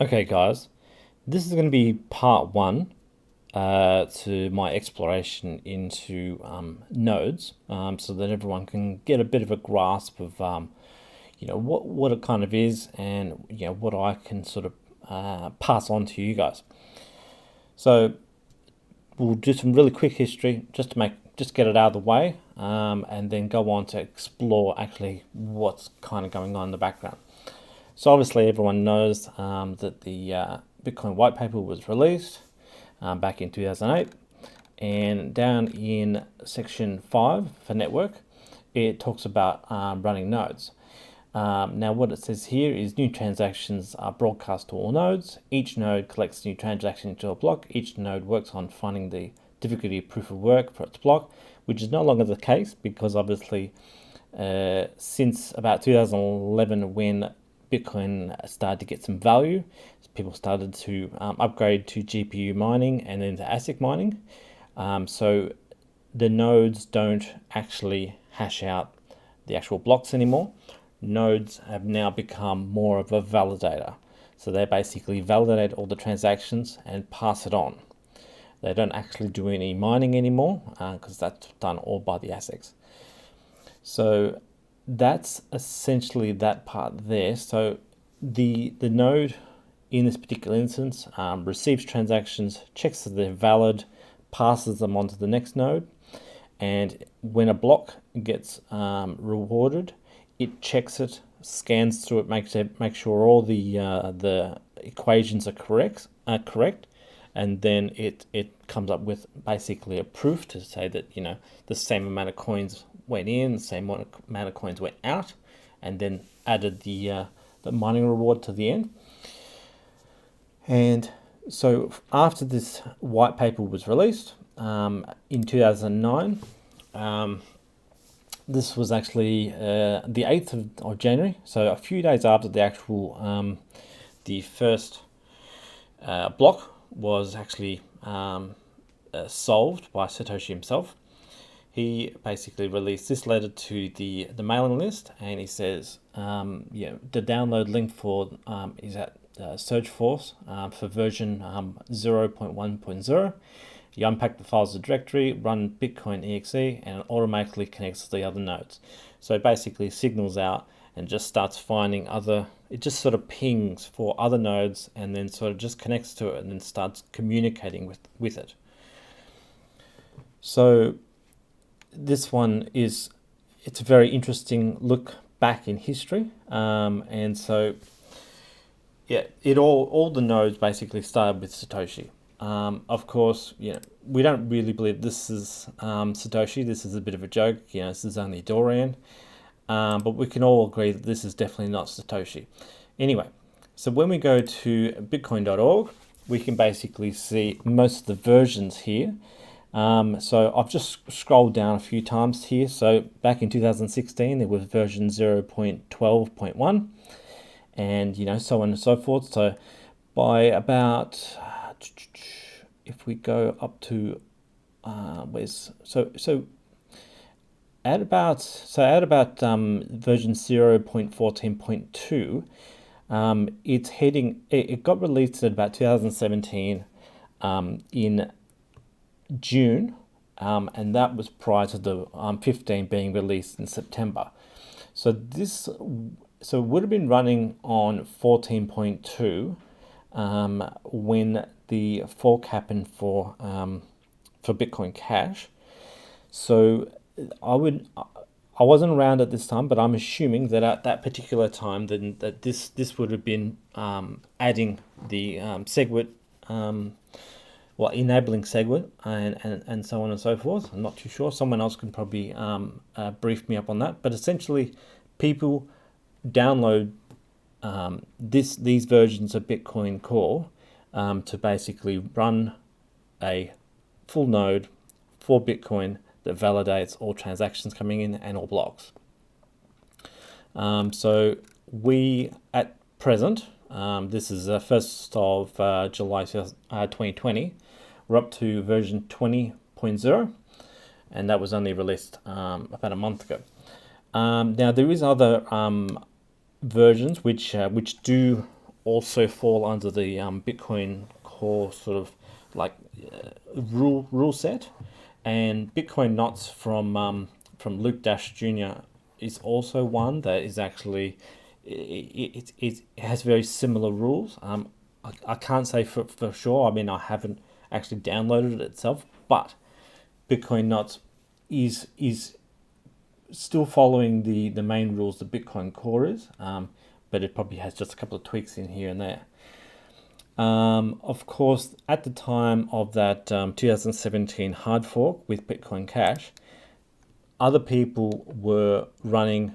Okay, guys, this is going to be part one to my exploration into nodes, so that everyone can get a bit of a grasp of what it kind of is, and what I can sort of pass on to you guys. So we'll do some really quick history just get it out of the way, and then go on to explore actually what's kind of going on in the background. So obviously everyone knows that the Bitcoin white paper was released back in 2008, and down in section 5 for network, it talks about running nodes. Now what it says here is new transactions are broadcast to all nodes. Each node collects new transaction into a block. Each node works on finding the difficulty of proof of work for its block, which is no longer the case because obviously since about 2011, when Bitcoin started to get some value, people started to upgrade to GPU mining and then to ASIC mining. So the nodes don't actually hash out the actual blocks anymore. Nodes have now become more of a validator. So they basically validate all the transactions and pass it on. They don't actually do any mining anymore because that's done all by the ASICs. So that's essentially that part there. So the node in this particular instance receives transactions, checks that they're valid, passes them on to the next node, and when a block gets rewarded, it checks it, scans through it, makes sure all the equations are correct, and then it comes up with basically a proof to say that the same amount of coins went in, the same amount of coins went out, and then added the mining reward to the end. And so after this white paper was released in 2009, this was actually the 8th of January, so a few days after the actual the first block was actually solved by Satoshi himself. He basically released this letter to the mailing list, and he says, the download link for is at Searchforce for version 0.1.0. You unpack the files of the directory, run Bitcoin exe, and it automatically connects to the other nodes. So it basically signals out and just starts finding it just sort of pings for other nodes, and then sort of just connects to it and then starts communicating with it. So this one it's a very interesting look back in history, and so all the nodes basically started with Satoshi. Of course, we don't really believe this is Satoshi. This is a bit of a joke. This is only Dorian, but we can all agree that this is definitely not Satoshi. Anyway, so when we go to bitcoin.org, we can basically see most of the versions here. So I've just scrolled down a few times here. So back in 2016, there was version 0.12.1, and so on and so forth. So by about, if we go up to at about version 0.14.2, it's heading. It got released at about 2017 in June, and that was prior to the 15 being released in September. So it would have been running on 14.2 when the fork happened for Bitcoin Cash. So I wasn't around at this time, but I'm assuming that at that particular time that this would have been adding the SegWit, enabling SegWit and so on and so forth. I'm not too sure. Someone else can probably brief me up on that. But essentially, people download these versions of Bitcoin Core to basically run a full node for Bitcoin that validates all transactions coming in and all blocks. So we at present, this is the 1st of July 2020, we're up to version 20.0, and that was only released about a month ago. Now there is other versions which do also fall under the Bitcoin Core sort of like rule set, and Bitcoin Knots from Luke Dash Jr. is also one that is actually it has very similar rules. I can't say for sure. I mean, I haven't actually downloaded it itself, but Bitcoin Knots is still following the main rules that Bitcoin Core is, but it probably has just a couple of tweaks in here and there. Of course, at the time of that 2017 hard fork with Bitcoin Cash, other people were running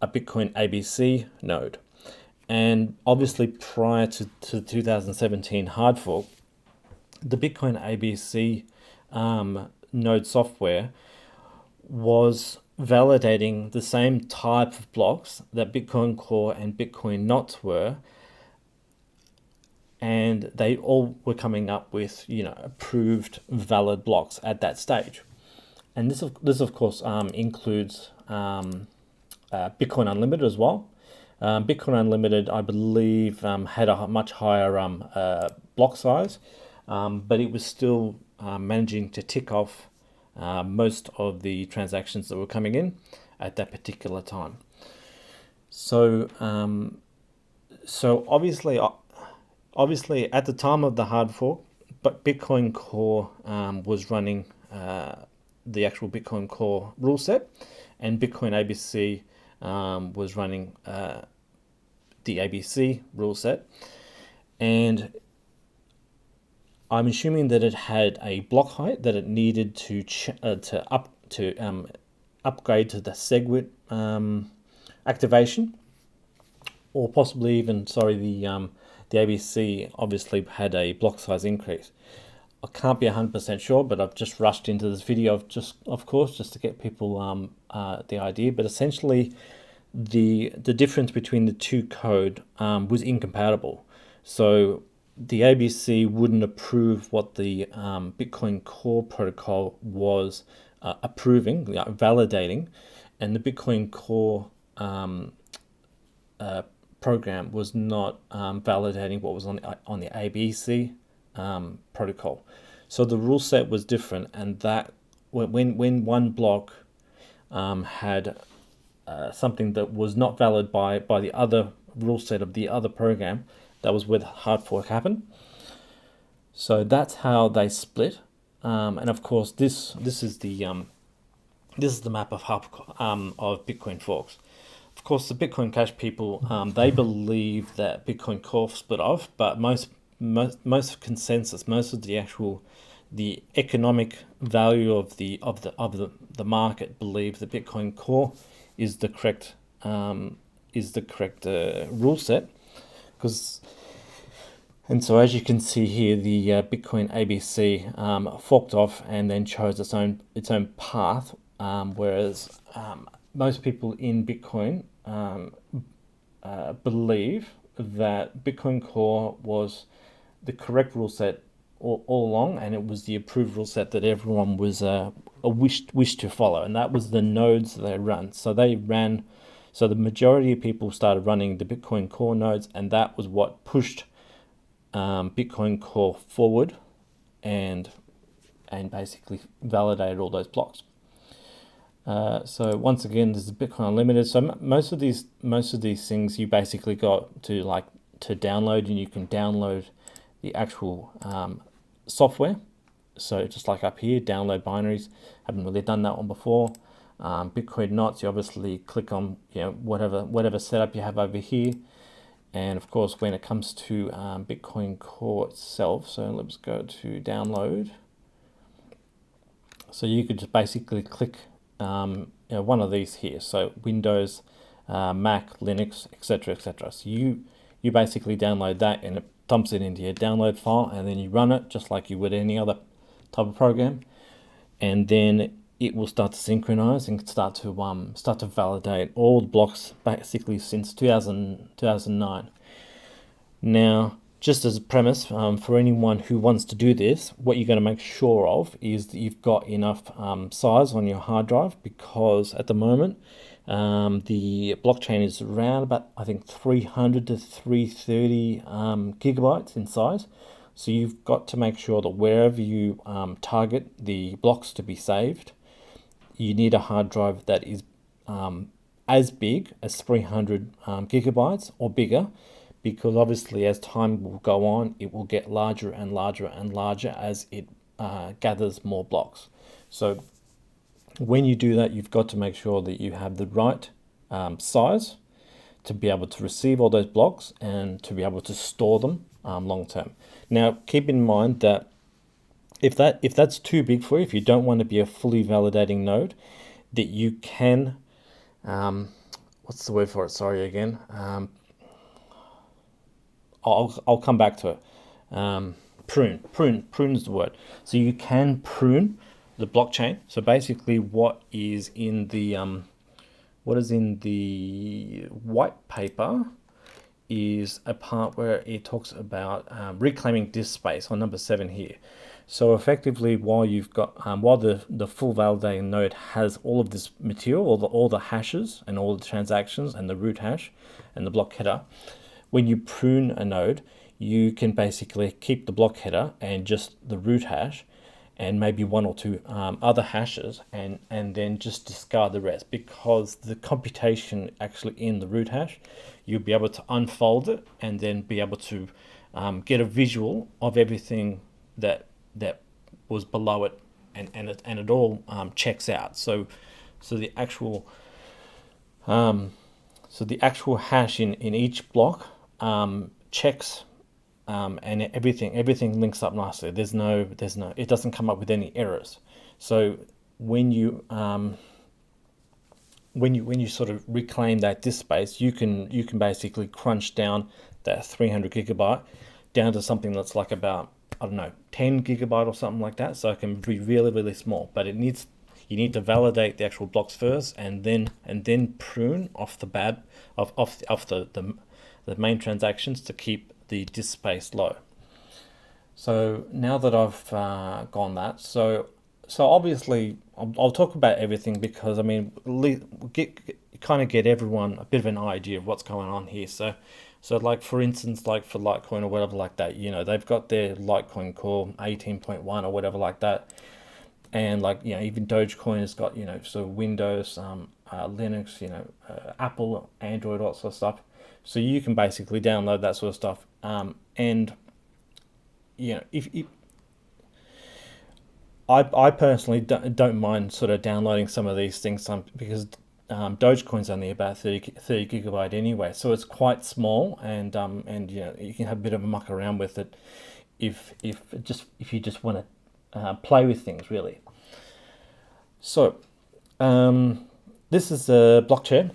a Bitcoin ABC node. And obviously prior to the 2017 hard fork, the Bitcoin ABC node software was validating the same type of blocks that Bitcoin Core and Bitcoin Knots were, and they all were coming up with approved valid blocks at that stage. And this of course includes Bitcoin Unlimited as well. Bitcoin Unlimited, I believe, had a much higher block size, but it was still managing to tick off most of the transactions that were coming in at that particular time. So, obviously at the time of the hard fork, but Bitcoin Core was running the actual Bitcoin Core rule set, and Bitcoin ABC was running the ABC rule set, and I'm assuming that it had a block height that it needed to upgrade to the SegWit activation, or possibly even the ABC obviously had a block size increase. I can't be 100% sure, but I've just rushed into this video of course just to get people the idea. But essentially, the difference between the two code was incompatible. So the ABC wouldn't approve what the Bitcoin Core protocol was validating, and the Bitcoin Core program was not validating what was on the ABC protocol. So the rule set was different, and that when one block had something that was not valid by the other rule set of the other program, that was where the hard fork happened. So that's how they split, and of course this is the map of Bitcoin forks. Of course, the Bitcoin Cash people, they believe that Bitcoin Core split off, but most consensus, most of the economic value of the market believe that Bitcoin Core is the correct rule set, and so as you can see here, the Bitcoin ABC forked off and then chose its own path, whereas most people in Bitcoin believe that Bitcoin Core was the correct rule set all along, and it was the approved rule set that everyone was wished to follow, and that was the nodes they run. So the majority of people started running the Bitcoin Core nodes, and that was what pushed Bitcoin Core forward, and basically validated all those blocks. So once again, this is Bitcoin Unlimited. So most of these things you basically got to download, and you can download the actual software. So just like up here, download binaries. Haven't really done that one before. Bitcoin Knots, you obviously click on whatever setup you have over here, and of course when it comes to Bitcoin Core itself, so let's go to download. So you could just basically click one of these here, so Windows, Mac, Linux, etc. So you basically download that, and it dumps it into your download file, and then you run it just like you would any other type of program, and then it will start to synchronize and start to validate all the blocks basically since 2009. Now, just as a premise, for anyone who wants to do this, what you're going to make sure of is that you've got enough size on your hard drive, because at the moment The blockchain is around about, I think, 300 to 330 gigabytes in size. So you've got to make sure that wherever you target the blocks to be saved, you need a hard drive that is as big as 300 gigabytes or bigger, because obviously as time will go on, it will get larger and larger and larger as it gathers more blocks. So when you do that, you've got to make sure that you have the right size to be able to receive all those blocks and to be able to store them long term. Now, keep in mind that if that's too big for you, if you don't want to be a fully validating node, that you can, what's the word for it? Sorry again. I'll come back to it. Prune is the word. So you can prune the blockchain. So basically, what is in the white paper is a part where it talks about reclaiming disk space on number 7 here. So effectively, while you've got while the full validating node has all of this material, all the hashes and all the transactions and the root hash and the block header, when you prune a node, you can basically keep the block header and just the root hash and maybe one or two other hashes, and then just discard the rest, because the computation actually in the root hash, you'll be able to unfold it and then be able to get a visual of everything that was below it, and it all checks out. So the actual hash in each block checks, and everything links up nicely. There's no it doesn't come up with any errors. So when you sort of reclaim that disk space, you can basically crunch down that 300 gigabyte down to something that's like about, I don't know, 10 gigabyte or something like that. So it can be really, really small, but you need to validate the actual blocks first, and then prune off the main transactions to keep the disk space low. So now that I've gone that, so obviously I'll talk about everything, because I mean, kind of get everyone a bit of an idea of what's going on here. So like, for instance, like for Litecoin or whatever like that, they've got their Litecoin core 18.1 or whatever like that, and like, even Dogecoin has got, so Windows, Linux, Apple, Android, all that sort of stuff. So you can basically download that sort of stuff, and if I personally don't mind sort of downloading some of these things, because Dogecoin's only about 30 gigabyte anyway, so it's quite small, and you can have a bit of a muck around with it if you just want to play with things, really. So this is a blockchain.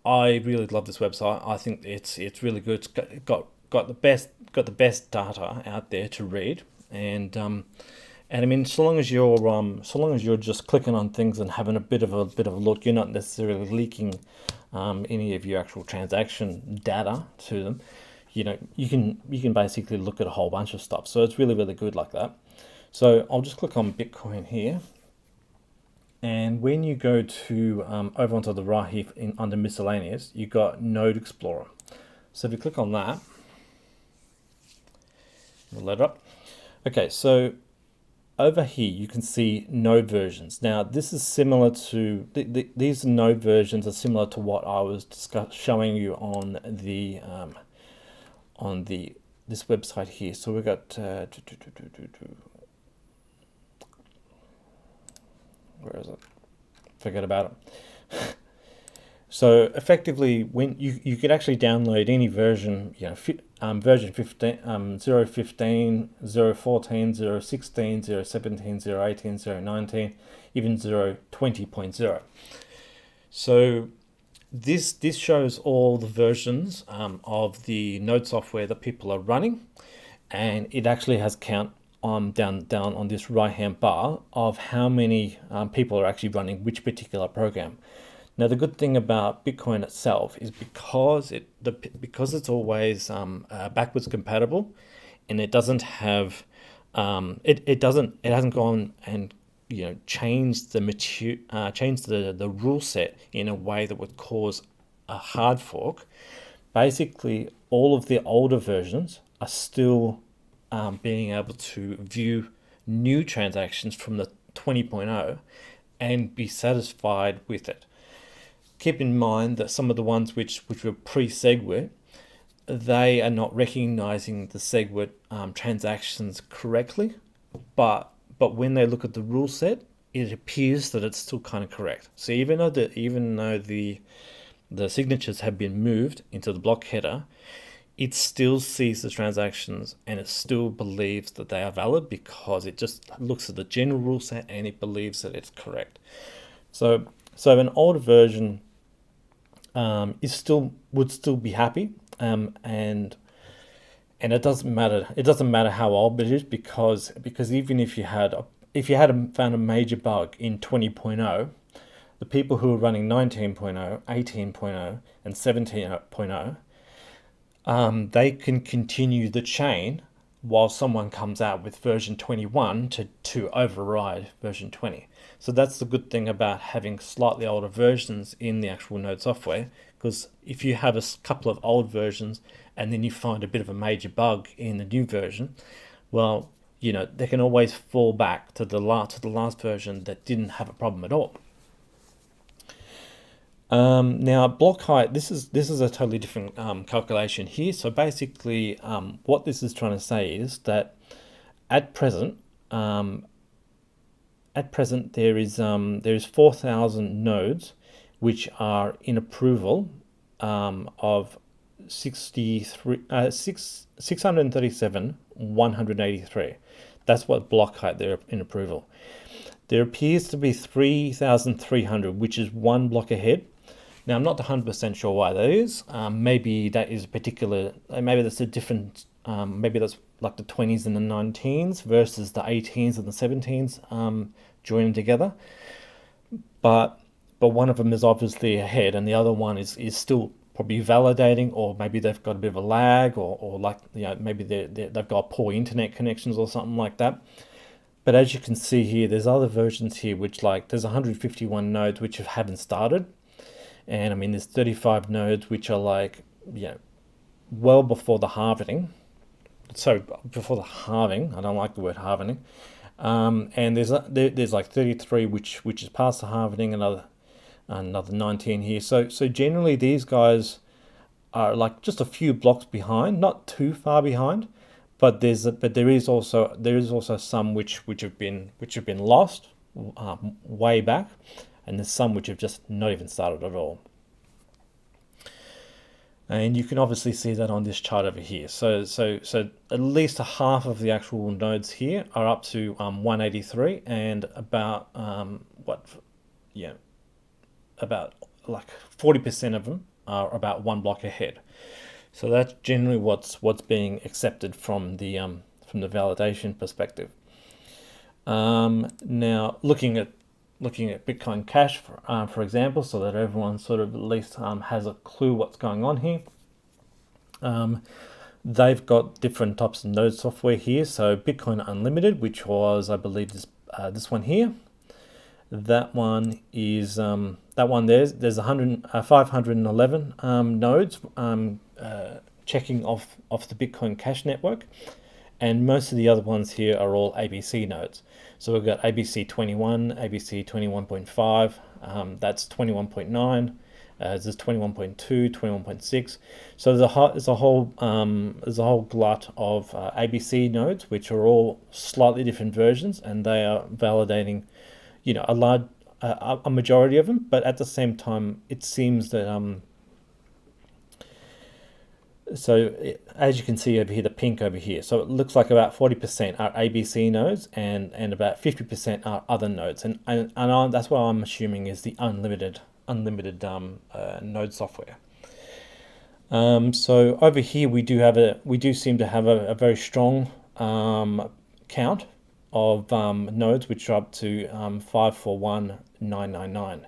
I really love this website. I think it's really good. It's got the best data out there to read, and I mean, so long as you're just clicking on things and having a bit of a look, you're not necessarily leaking any of your actual transaction data to them. You can basically look at a whole bunch of stuff. So it's really, really good like that. So I'll just click on Bitcoin here. And when you go to over onto the right here under miscellaneous, you've got Node Explorer. So if you click on that, we'll load up. Okay, so over here you can see node versions. Now this is similar to these node versions are similar to what I was showing you on this website here. So we've got where is it? Forget about it. So effectively, when you could actually download any version, version 15, 015, 014, 016, 017, 018, 019, even 020.0. So this shows all the versions of the node software that people are running, and it actually has count down on this right hand bar of how many people are actually running which particular program. Now the good thing about Bitcoin itself is because it's always backwards compatible, and it doesn't have it hasn't gone and change the rule set in a way that would cause a hard fork, basically all of the older versions are still being able to view new transactions from the 20.0 and be satisfied with it. Keep in mind that some of the ones which were pre-SegWit, they are not recognizing the SegWit transactions correctly, but when they look at the rule set, it appears that it's still kind of correct. So even though the signatures have been moved into the block header, it still sees the transactions and it still believes that they are valid because it just looks at the general rule set and it believes that it's correct. So an older version would still be happy, and it doesn't matter. It doesn't matter how old it is because even if you had found a major bug in 20.0, the people who are running 19.0, 18.0, and 17.0, they can continue the chain while someone comes out with version 21 to override version 20. So that's the good thing about having slightly older versions in the actual node software, because if you have a couple of old versions and then you find a bit of a major bug in the new version, well, they can always fall back to the last version that didn't have a problem at all. Now block height, this is a totally different calculation here. So basically, what this is trying to say is that at present there is 4,000 nodes which are in approval of 637,183. That's what block height they're in approval. There appears to be 3,300, which is one block ahead. Now, I'm not 100% sure why that is. Maybe that is maybe that's a different, maybe that's like the 20s and the 19s versus the 18s and the 17s joining together. But one of them is obviously ahead and the other one is still probably validating, or maybe they've got a bit of a lag, or like, maybe they've got poor internet connections or something like that. But as you can see here, there's other versions here which, like, there's 151 nodes which haven't started. And I mean, there's 35 nodes which are like, well before the halving. So before the halving, I don't like the word halving. And there's like 33 which is past the halving, another 19 here. So generally these guys are like just a few blocks behind, not too far behind, but there is also some which have been lost way back, and there's some which have just not even started at all. And you can obviously see that on this chart over here. So at least a half of the actual nodes here are up to 183, and about about like 40% of them are about one block ahead. So that's generally what's being accepted from the validation perspective. Now looking at Bitcoin Cash, for example, so that everyone sort of at least has a clue what's going on here. They've got different types of node software here. So Bitcoin Unlimited, which was, I believe, this one here. That one is there's 511 nodes checking off the Bitcoin Cash network, and most of the other ones here are all ABC nodes. So we've got ABC 21, ABC 21.5, that's 21.9, there's 21.2, 21.6. So there's a whole glut of ABC nodes which are all slightly different versions, and they are validating, a majority of them. But at the same time, it seems that as you can see over here, the pink over here, so it looks like about 40% are ABC nodes and about 50% are other nodes, and that's what I'm assuming is the unlimited node software. So over here we do seem to have a very strong count of nodes which are up to 541,999,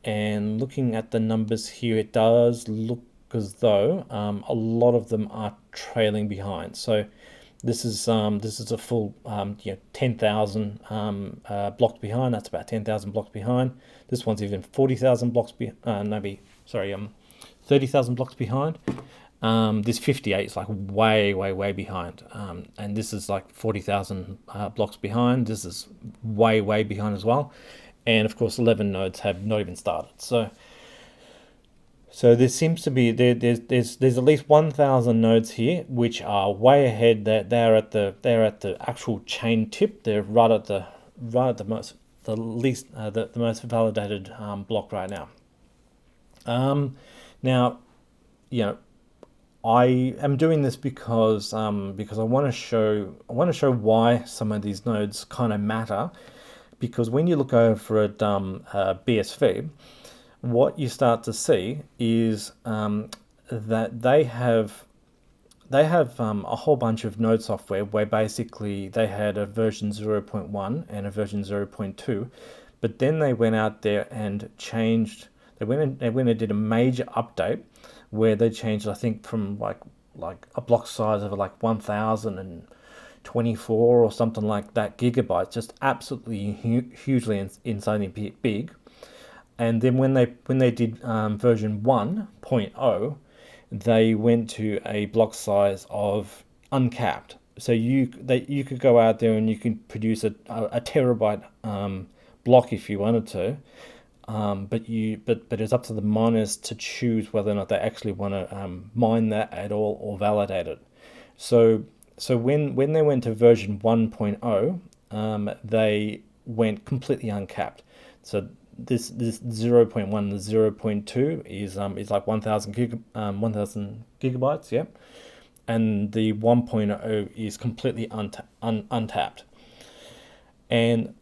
and looking at the numbers here, it does look as though a lot of them are trailing behind. So This is a full 10,000 blocks behind. That's about 10,000 blocks behind. This one's even 40,000 blocks maybe sorry 30,000 blocks behind. This 58 is like way behind, and this is like 40,000 blocks behind. This is way behind as well, and of course 11 nodes have not even started. So there seems to be there's at least 1,000 nodes here which are way ahead. That they're at the actual chain tip. They're right at the most the most validated block right now. Now, I am doing this because I want to show why some of these nodes kind of matter. Because when you look over at BSV, what you start to see is that they have a whole bunch of node software where basically they had a version 0.1 and a version 0.2, but then they went out there and changed. They went and did a major update where they changed, I think, from like a block size of like 1,024 or something like that gigabytes, just absolutely hugely insanely big. And then when they did version 1.0, they went to a block size of uncapped. So you could go out there and you could produce a terabyte block if you wanted to, but it's up to the miners to choose whether or not they actually want to mine that at all or validate it. So when they went to version 1.0, they went completely uncapped. So this 0.1, the 0.2 is like 1,000 gigabytes, yeah, and the 1.0 is completely untapped. And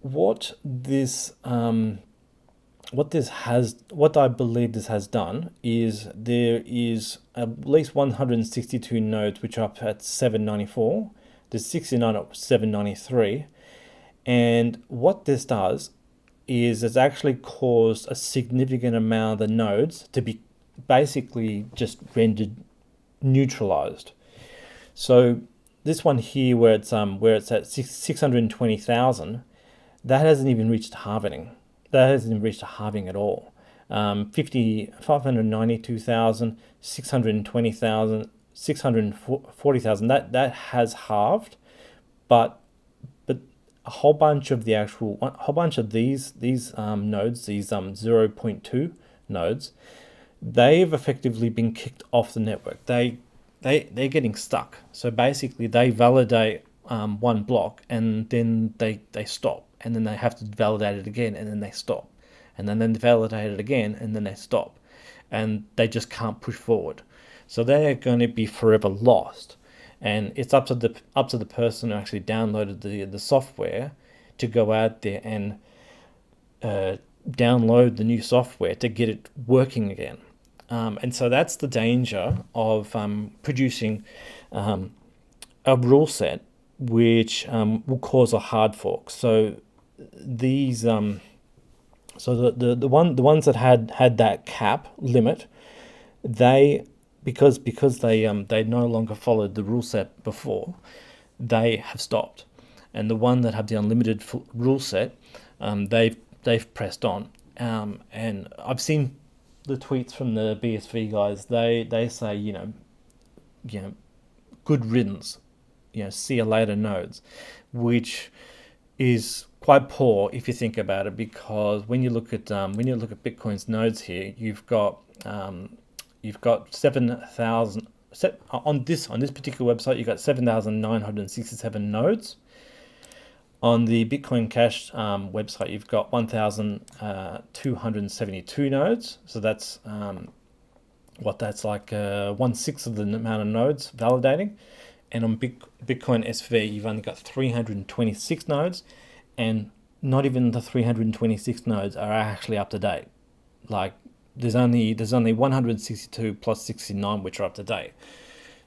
what I believe this has done is there is at least 162 nodes which are up at 794. There's 69 at 793. And what this does is it's actually caused a significant amount of the nodes to be basically just rendered neutralized. So this one here where it's at 620,000, that hasn't even reached halving. That hasn't even reached a halving at all. 592,000, 620,000, 640,000, that has halved, but a whole bunch of these nodes, these 0.2 nodes, they've effectively been kicked off the network. They're getting stuck. So basically, they validate one block and then they stop, and then they have to validate it again, and then they stop, and then they validate it again, and then they stop, and they just can't push forward. So they're going to be forever lost. And it's up to the person who actually downloaded the software to go out there and download the new software to get it working again. And so that's the danger of producing a rule set which will cause a hard fork. So these the ones that had that cap limit, because they no longer followed the rule set before, they have stopped, and the one that have the unlimited rule set, they've pressed on, and I've seen the tweets from the BSV guys. They say good riddance, see you later nodes, which is quite poor if you think about it, because when you look at Bitcoin's nodes here, you've got 7,000 on this particular website. You've got 7,967 nodes. On the Bitcoin Cash website, you've got 1,272 nodes. So that's that's like 1/6 of the amount of nodes validating. And on Bitcoin SV, you've only got 326 nodes, and not even the 326 nodes are actually up to date. Like, there's only 162 plus 69 which are up to date.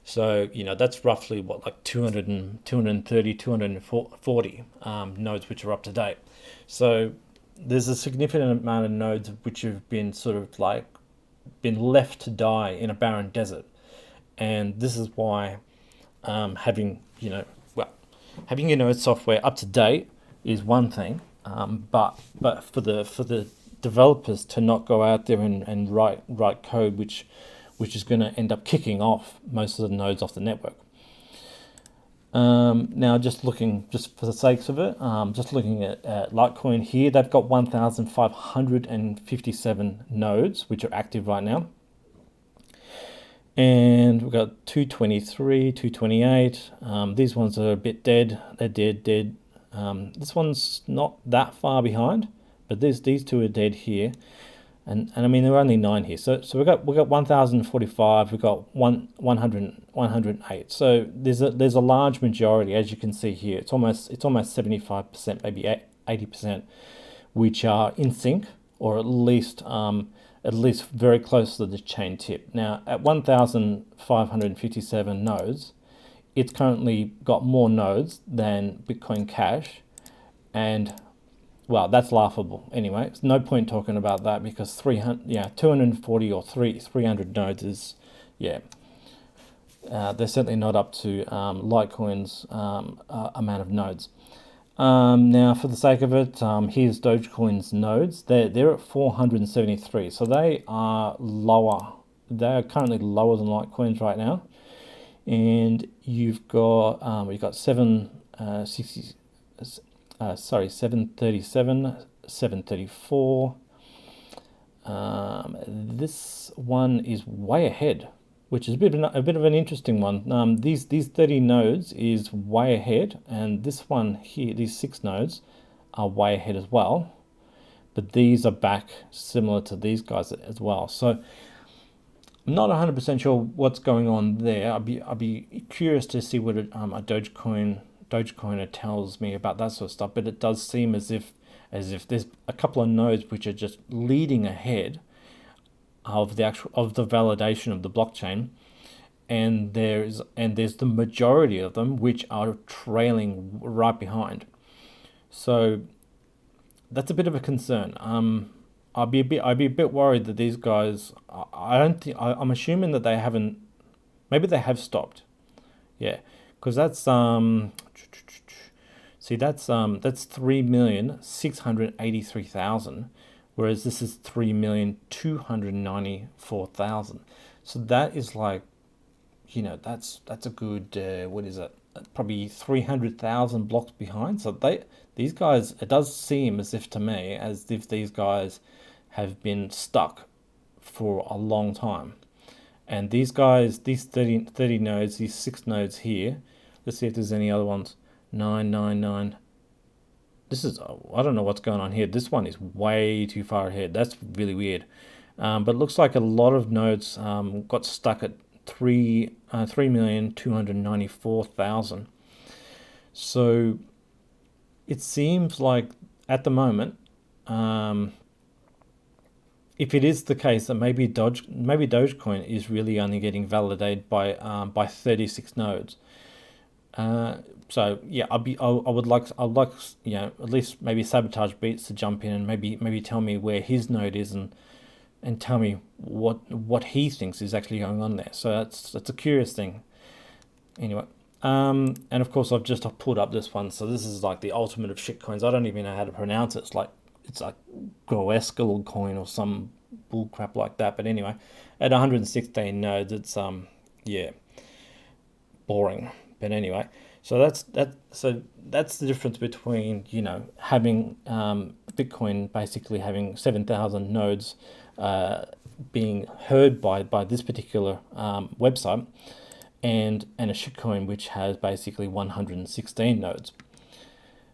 So that's roughly like 230, 240 nodes which are up to date. So there's a significant amount of nodes which have been sort of like been left to die in a barren desert, and this is why having, having your node software up to date is one thing, but for the developers to not go out there and write code which is going to end up kicking off most of the nodes off the network. Now, just for the sakes of it, just looking at Litecoin here, they've got 1,557 nodes which are active right now. And we've got 223, 228. These ones are a bit dead. They're dead. This one's not that far behind, but these two are dead here. And I mean, there are only 9 here. So we've got 1,045. We've got 108. So there's a large majority, as you can see here. It's almost 75%, maybe 80%, which are in sync, or at least very close to the chain tip. Now, at 1,557 nodes, it's currently got more nodes than Bitcoin Cash, and well, that's laughable. Anyway, there's no point talking about that, because 240 or 300 nodes is, they're certainly not up to Litecoin's amount of nodes. Now, for the sake of it, here's Dogecoin's nodes. They're at 473, so they are lower. They are currently lower than Litecoin's right now. And you've got 737, 734. This one is way ahead, which is a bit of an interesting one. These 30 nodes is way ahead, and this one here, these 6 nodes, are way ahead as well. But these are back similar to these guys as well. So I'm not 100% sure what's going on there. I'd be curious to see what a Dogecoiner tells me about that sort of stuff. But it does seem as if there's a couple of nodes which are just leading ahead of the validation of the blockchain, and there's the majority of them which are trailing right behind. So that's a bit of a concern. I'd be a bit worried that these guys. I'm assuming that they haven't. Maybe they have stopped. Yeah, because that's See, that's 3,683,000, whereas this is 3,294,000. So that is like, that's a good what is it? Probably 300,000 blocks behind. So these guys, it does seem as if these guys have been stuck for a long time. And these guys, these 30 nodes, these 6 nodes here, let's see if there's any other ones. 999. This is, I don't know what's going on here. This one is way too far ahead. That's really weird. But it looks like a lot of nodes got stuck at 3,294,000. So it seems like at the moment, if it is the case that maybe Dogecoin is really only getting validated by 36 nodes. So yeah, I would like at least maybe Sabotage Beats to jump in and maybe tell me where his node is and tell me what he thinks is actually going on there. So that's a curious thing. Anyway, and of course I've just pulled up this one. So this is like the ultimate of shitcoins. I don't even know how to pronounce it. It's like Groeskel coin or some bull crap like that. But anyway, at 116 nodes, it's boring. But anyway, so that's the difference between having Bitcoin basically having 7,000 nodes being heard by this particular website, and a shitcoin which has basically 116 nodes.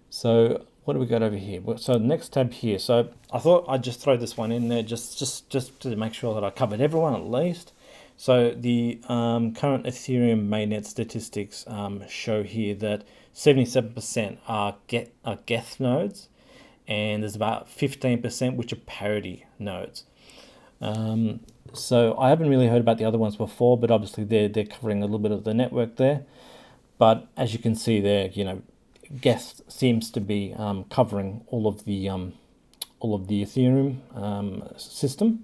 So what do we got over here? So next tab here. So I thought I'd just throw this one in there just to make sure that I covered everyone at least. So the current Ethereum mainnet statistics show here that 77% are Geth nodes, and there's about 15% which are parity nodes. So I haven't really heard about the other ones before, but obviously they're covering a little bit of the network there. But as you can see there, Geth seems to be covering all of the Ethereum system.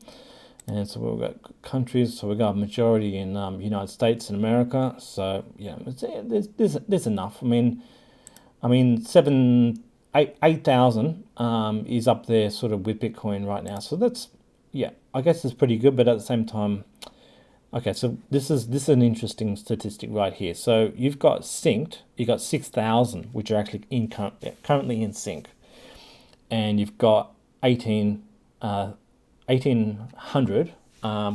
And so we've got countries. So we've got a majority in United States and America. So there's enough. Seven, 8,000 is up there sort of with Bitcoin right now. So that's, yeah, I guess it's pretty good. But at the same time, okay, so this is an interesting statistic right here. So you've got 6,000, which are actually currently in sync, and you've got 1,800,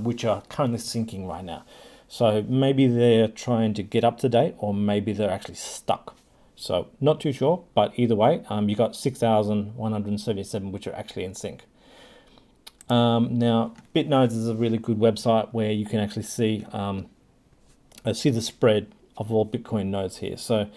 which are currently syncing right now. So maybe they're trying to get up to date, or maybe they're actually stuck. So not too sure, but either way, you got 6,177, which are actually in sync. Now, BitNodes is a really good website where you can actually see the spread of all Bitcoin nodes here. So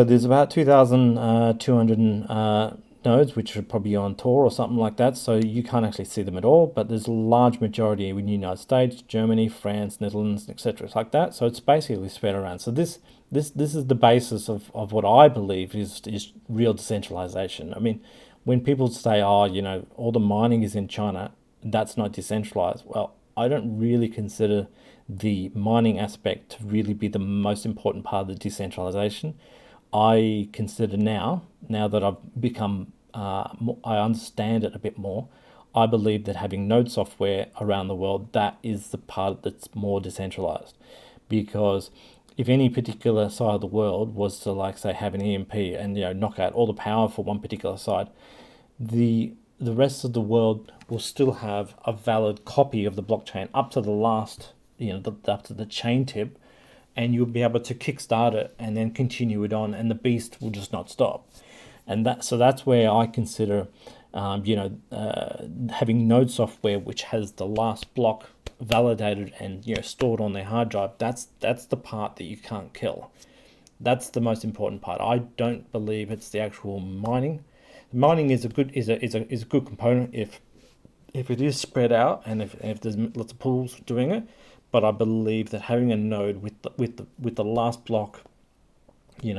there's about 2,200 nodes, which are probably on Tor or something like that. So you can't actually see them at all, but there's a large majority in the United States, Germany, France, Netherlands, etc. It's like that. So it's basically spread around. So this is the basis of what I believe is real decentralization. I mean, when people say, oh, all the mining is in China, that's not decentralized. Well, I don't really consider the mining aspect to really be the most important part of the decentralization. I consider now that I've become, I understand it a bit more. I believe that having node software around the world, that is the part that's more decentralized, because if any particular side of the world was to, like, say, have an EMP and knock out all the power for one particular side, the rest of the world will still have a valid copy of the blockchain up to the last, up to the chain tip, and you'll be able to kickstart it and then continue it on, and the beast will just not stop. And that's where I consider, having node software which has the last block validated and stored on their hard drive. That's the part that you can't kill. That's the most important part. I don't believe it's the actual mining. Mining is a good component if it is spread out and if there's lots of pools doing it. But I believe that having a node with the last block,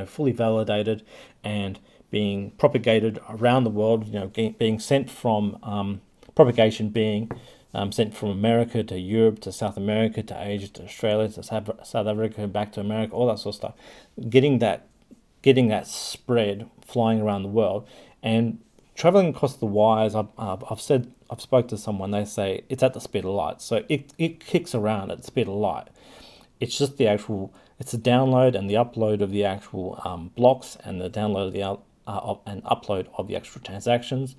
fully validated and being propagated around the world, being sent from propagation being sent from America to Europe to South America to Asia to Australia to South Africa, back to America, all that sort of stuff. Getting that spread flying around the world and traveling across the wires. I've spoke to someone. They say it's at the speed of light, so it kicks around at the speed of light. It's just it's the download and the upload of the actual blocks, and the download of and upload of the actual transactions,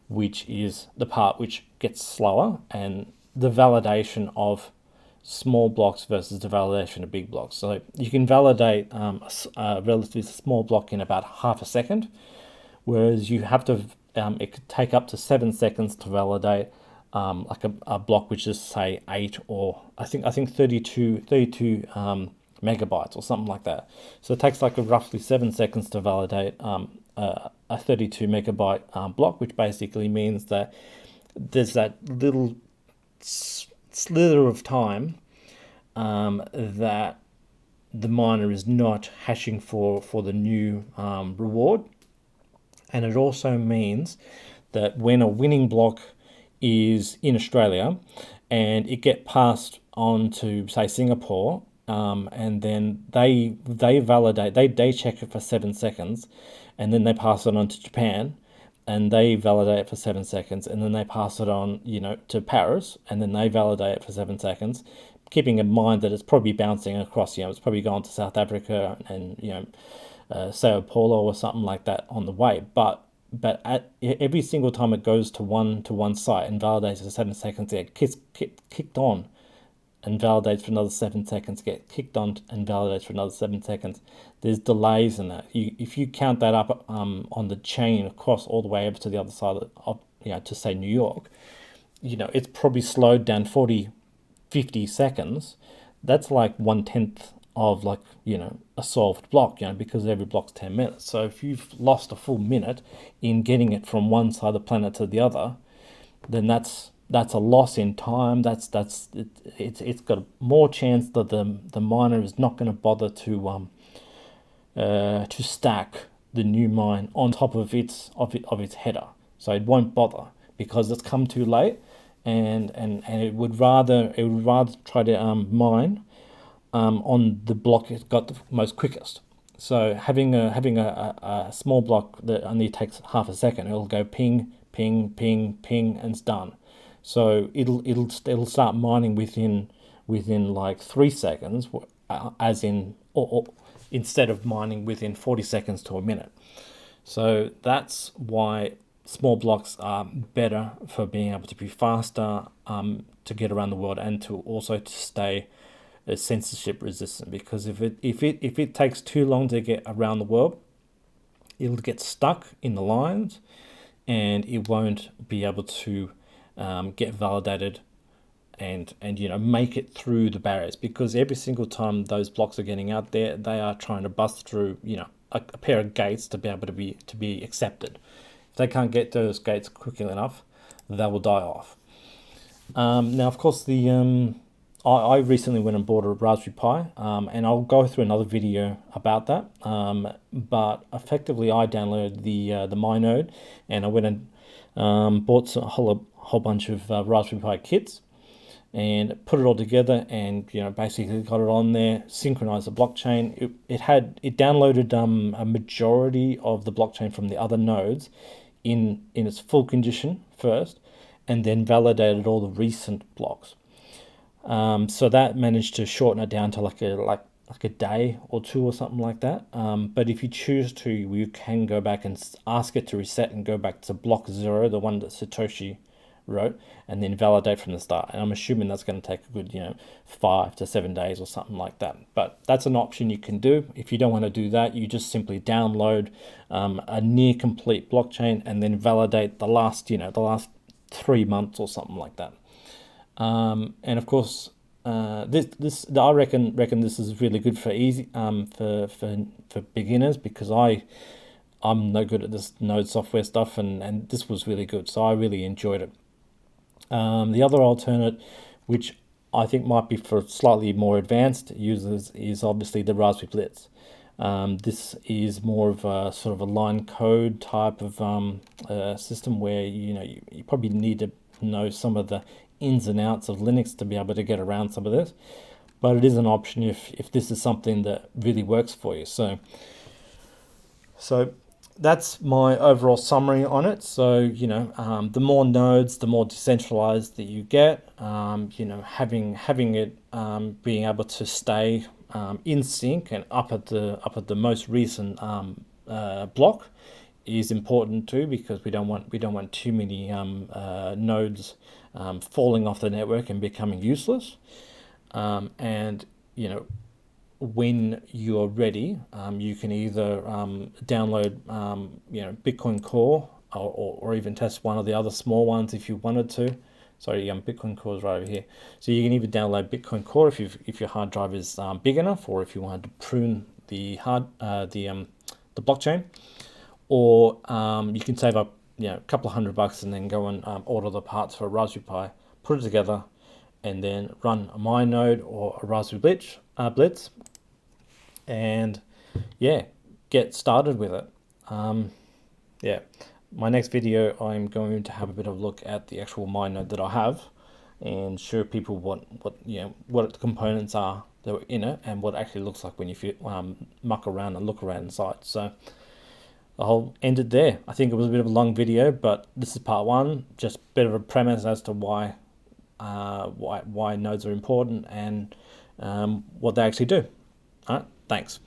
which is the part which gets slower, and the validation of small blocks versus the validation of big blocks. So you can validate a relatively small block in about half a second, whereas you have to, it could take up to 7 seconds to validate like a block which is, say, 8 or I think 32 megabytes or something like that. So it takes like roughly 7 seconds to validate a 32 megabyte block, which basically means that there's that little slither of time that the miner is not hashing for the new reward. And it also means that when a winning block is in Australia and it get passed on to, say, Singapore, and then they validate, they check it for 7 seconds, and then they pass it on to Japan, and they validate it for 7 seconds, and then they pass it on, to Paris, and then they validate it for 7 seconds, keeping in mind that it's probably bouncing across, it's probably gone to South Africa and, Sao Paulo or something like that on the way. But at every single time it goes to one site and validates for 7 seconds, it gets kicked on and validates for another 7 seconds, get kicked on and validates for another 7 seconds. There's delays in that. If you count that up on the chain across all the way over to the other side of to, say, New York, it's probably slowed down 40-50 seconds. That's like 1/10 of, like, a solved block, because every block's 10 minutes. So if you've lost a full minute in getting it from one side of the planet to the other, then that's a loss in time. It's got more chance that the miner is not going to bother to stack the new mine on top of its header. So it won't bother because it's come too late, and it would rather try to mine on the block it's got the most quickest. So having a small block that only takes half a second, it'll go ping, ping, ping, ping, and it's done. So it'll start mining within like 3 seconds, as in or instead of mining within 40 seconds to a minute. So that's why small blocks are better for being able to be faster, to get around the world, and to also to stay censorship resistant. Because if it takes too long to get around the world, it'll get stuck in the lines, and it won't be able to get validated and make it through the barriers, because every single time those blocks are getting out there, they are trying to bust through a pair of gates to be able to be accepted. If they can't get those gates quickly enough, they will die off. Now, of course, I recently went and bought a Raspberry Pi, and I'll go through another video about that. But effectively, I downloaded the MyNode, and I went and bought a whole bunch of Raspberry Pi kits, and put it all together, and basically got it on there, synchronized the blockchain. It downloaded a majority of the blockchain from the other nodes in its full condition first, and then validated all the recent blocks. So that managed to shorten it down to like a day or two or something like that. But if you choose to, you can go back and ask it to reset and go back to block 0, the one that Satoshi wrote, and then validate from the start. And I'm assuming that's going to take a good 5 to 7 days or something like that. But that's an option you can do. If you don't want to do that, you just simply download a near complete blockchain and then validate the last 3 months or something like that. And of course, I reckon this is really good for for beginners, because I'm no good at this node software stuff, and this was really good, so I really enjoyed it. The other alternate, which I think might be for slightly more advanced users, is obviously the Raspberry Blitz. This is more of a sort of a line code type of system, where you probably need to know some of the ins and outs of Linux to be able to get around some of this, but it is an option if this is something that really works for you. So that's my overall summary on it. So the more nodes, the more decentralized that you get. Having it being able to stay in sync and up at the most recent block is important too, because we don't want too many nodes falling off the network and becoming useless. And when you are ready, you can either download Bitcoin Core, or even test one of the other small ones if you wanted to. Sorry, Bitcoin Core is right over here. So you can even download Bitcoin Core if your hard drive is big enough, or if you wanted to prune the blockchain, or you can save up a couple of $100 and then go and order the parts for a Raspberry Pi, put it together, and then run a MyNode or a Raspberry Blitz, and get started with it. My next video, I'm going to have a bit of a look at the actual MyNode that I have, and show people what the components are that are in it, and what it actually looks like when you muck around and look around inside. So I'll end it there. I think it was a bit of a long video, but this is part 1, just a bit of a premise as to why nodes are important, and what they actually do. All right, thanks.